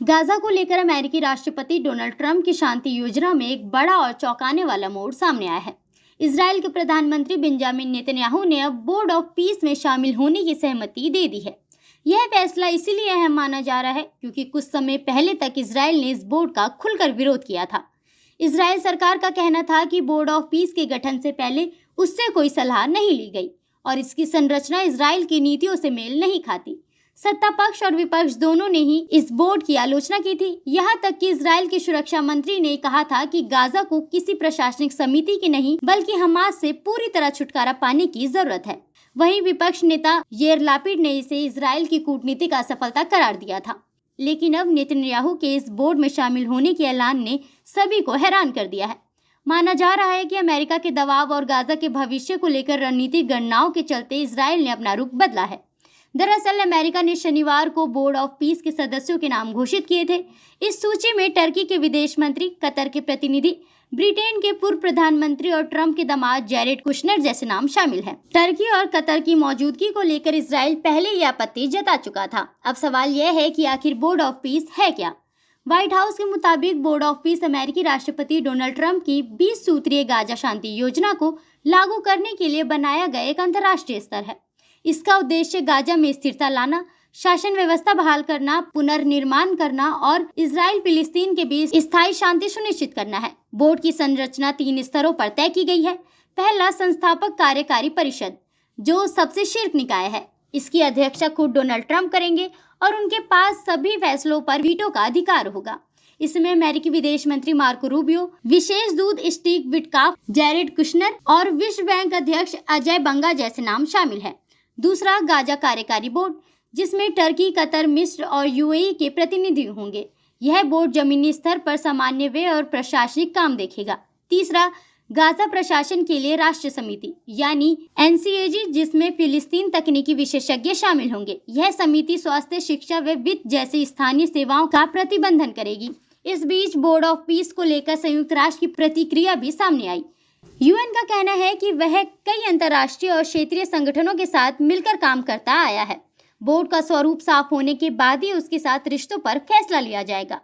Gaza को लेकर अमेरिकी राष्ट्रपति डोनाल्ड ट्रंप की शांति योजना में एक बड़ा और चौंकाने वाला मोड़ सामने आया है। इजराइल के प्रधानमंत्री बेंजामिन नेतन्याहू ने अब बोर्ड ऑफ पीस में शामिल होने की सहमति दे दी है। यह फैसला इसीलिए अहम माना जा रहा है क्योंकि कुछ समय पहले तक इजराइल ने इस बोर्ड का खुलकर विरोध किया था। इजराइल सरकार का कहना था कि बोर्ड ऑफ पीस के गठन से पहले उससे कोई सलाह नहीं ली गई और इसकी संरचना इजराइल की नीतियों से मेल नहीं खाती। सत्ता पक्ष और विपक्ष दोनों ने ही इस बोर्ड की आलोचना की थी। यहाँ तक कि इजराइल के सुरक्षा मंत्री ने कहा था कि गाजा को किसी प्रशासनिक समिति की नहीं बल्कि हमास से पूरी तरह छुटकारा पाने की जरूरत है। वहीं विपक्ष नेता याइर लपिड ने इसे इजराइल की कूटनीतिक असफलता करार दिया था। लेकिन अब नेतन्याहू के इस बोर्ड में शामिल होने के ऐलान ने सभी को हैरान कर दिया है। माना जा रहा है कि अमेरिका के दबाव और गाजा के भविष्य को लेकर रणनीतिक गणनाओं के चलते इजराइल ने अपना रुख बदला है। दरअसल अमेरिका ने शनिवार को बोर्ड ऑफ पीस के सदस्यों के नाम घोषित किए थे। इस सूची में टर्की के विदेश मंत्री, कतर के प्रतिनिधि, ब्रिटेन के पूर्व प्रधानमंत्री और ट्रंप के दामाद जैरेड कुशनर जैसे नाम शामिल हैं। टर्की और कतर की मौजूदगी को लेकर इजराइल पहले ही आपत्ति जता चुका था। अब सवाल यह है कि आखिर बोर्ड ऑफ पीस है क्या? व्हाइट हाउस के मुताबिक बोर्ड ऑफ पीस अमेरिकी राष्ट्रपति डोनाल्ड ट्रंप की 20 सूत्रीय गाजा शांति योजना को लागू करने के लिए बनाया गया एक अंतर्राष्ट्रीय स्तर है। इसका उद्देश्य गाजा में स्थिरता लाना, शासन व्यवस्था बहाल करना, पुनर्निर्माण करना और इजराइल फिलिस्तीन के बीच स्थायी शांति सुनिश्चित करना है। बोर्ड की संरचना 3 स्तरों पर तय की गई है। पहला, संस्थापक कार्यकारी परिषद, जो सबसे शीर्ष निकाय है। इसकी अध्यक्षता खुद डोनाल्ड ट्रंप करेंगे और उनके पास सभी फैसलों पर वीटो का अधिकार होगा। इसमें अमेरिकी विदेश मंत्री मार्को रूबियो, विशेष दूत स्टीव विटकॉफ, जैरेड कुशनर और विश्व बैंक अध्यक्ष अजय बंगा जैसे नाम शामिल है। दूसरा, गाजा कार्यकारी बोर्ड, जिसमें टर्की, कतर, मिस्र और यूएई के प्रतिनिधि होंगे। यह बोर्ड जमीनी स्तर पर सामान्य व्यय और प्रशासनिक काम देखेगा। तीसरा, गाजा प्रशासन के लिए राष्ट्रीय समिति यानी एनसीएजी, जिसमें फिलिस्तीन तकनीकी विशेषज्ञ शामिल होंगे। यह समिति स्वास्थ्य, शिक्षा व वित्त जैसी स्थानीय सेवाओं का प्रबंधन करेगी। इस बीच बोर्ड ऑफ पीस को लेकर संयुक्त राष्ट्र की प्रतिक्रिया भी सामने आई। यूएन का कहना है कि वह कई अंतर्राष्ट्रीय और क्षेत्रीय संगठनों के साथ मिलकर काम करता आया है। बोर्ड का स्वरूप साफ होने के बाद ही उसके साथ रिश्तों पर फैसला लिया जाएगा।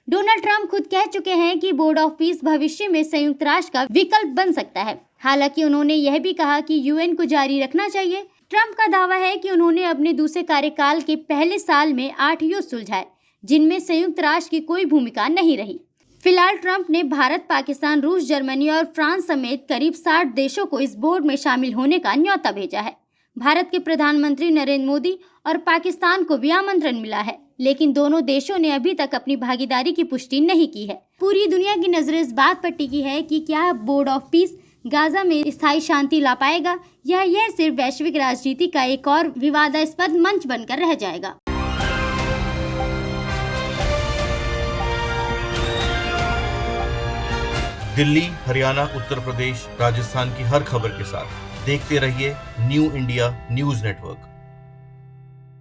डोनाल्ड ट्रंप खुद कह चुके हैं कि बोर्ड ऑफ पीस भविष्य में संयुक्त राष्ट्र का विकल्प बन सकता है। हालांकि उन्होंने यह भी कहा कि यूएन को जारी रखना चाहिए। ट्रंप का दावा है कि उन्होंने अपने दूसरे कार्यकाल के पहले साल में 8 युद्ध सुलझाए, जिनमें संयुक्त राष्ट्र की कोई भूमिका नहीं रही। फिलहाल ट्रंप ने भारत, पाकिस्तान, रूस, जर्मनी और फ्रांस समेत करीब 60 देशों को इस बोर्ड में शामिल होने का न्योता भेजा है। भारत के प्रधानमंत्री नरेंद्र मोदी और पाकिस्तान को भी आमंत्रण मिला है, लेकिन दोनों देशों ने अभी तक अपनी भागीदारी की पुष्टि नहीं की है। पूरी दुनिया की नजरें इस बात पर टिकी है कि क्या बोर्ड ऑफ पीस गाजा में स्थायी शांति ला पाएगा या यह सिर्फ वैश्विक राजनीति का एक और विवादास्पद मंच बनकर रह जाएगा। दिल्ली, हरियाणा, उत्तर प्रदेश, राजस्थान की हर खबर के साथ देखते रहिए न्यू इंडिया न्यूज नेटवर्क।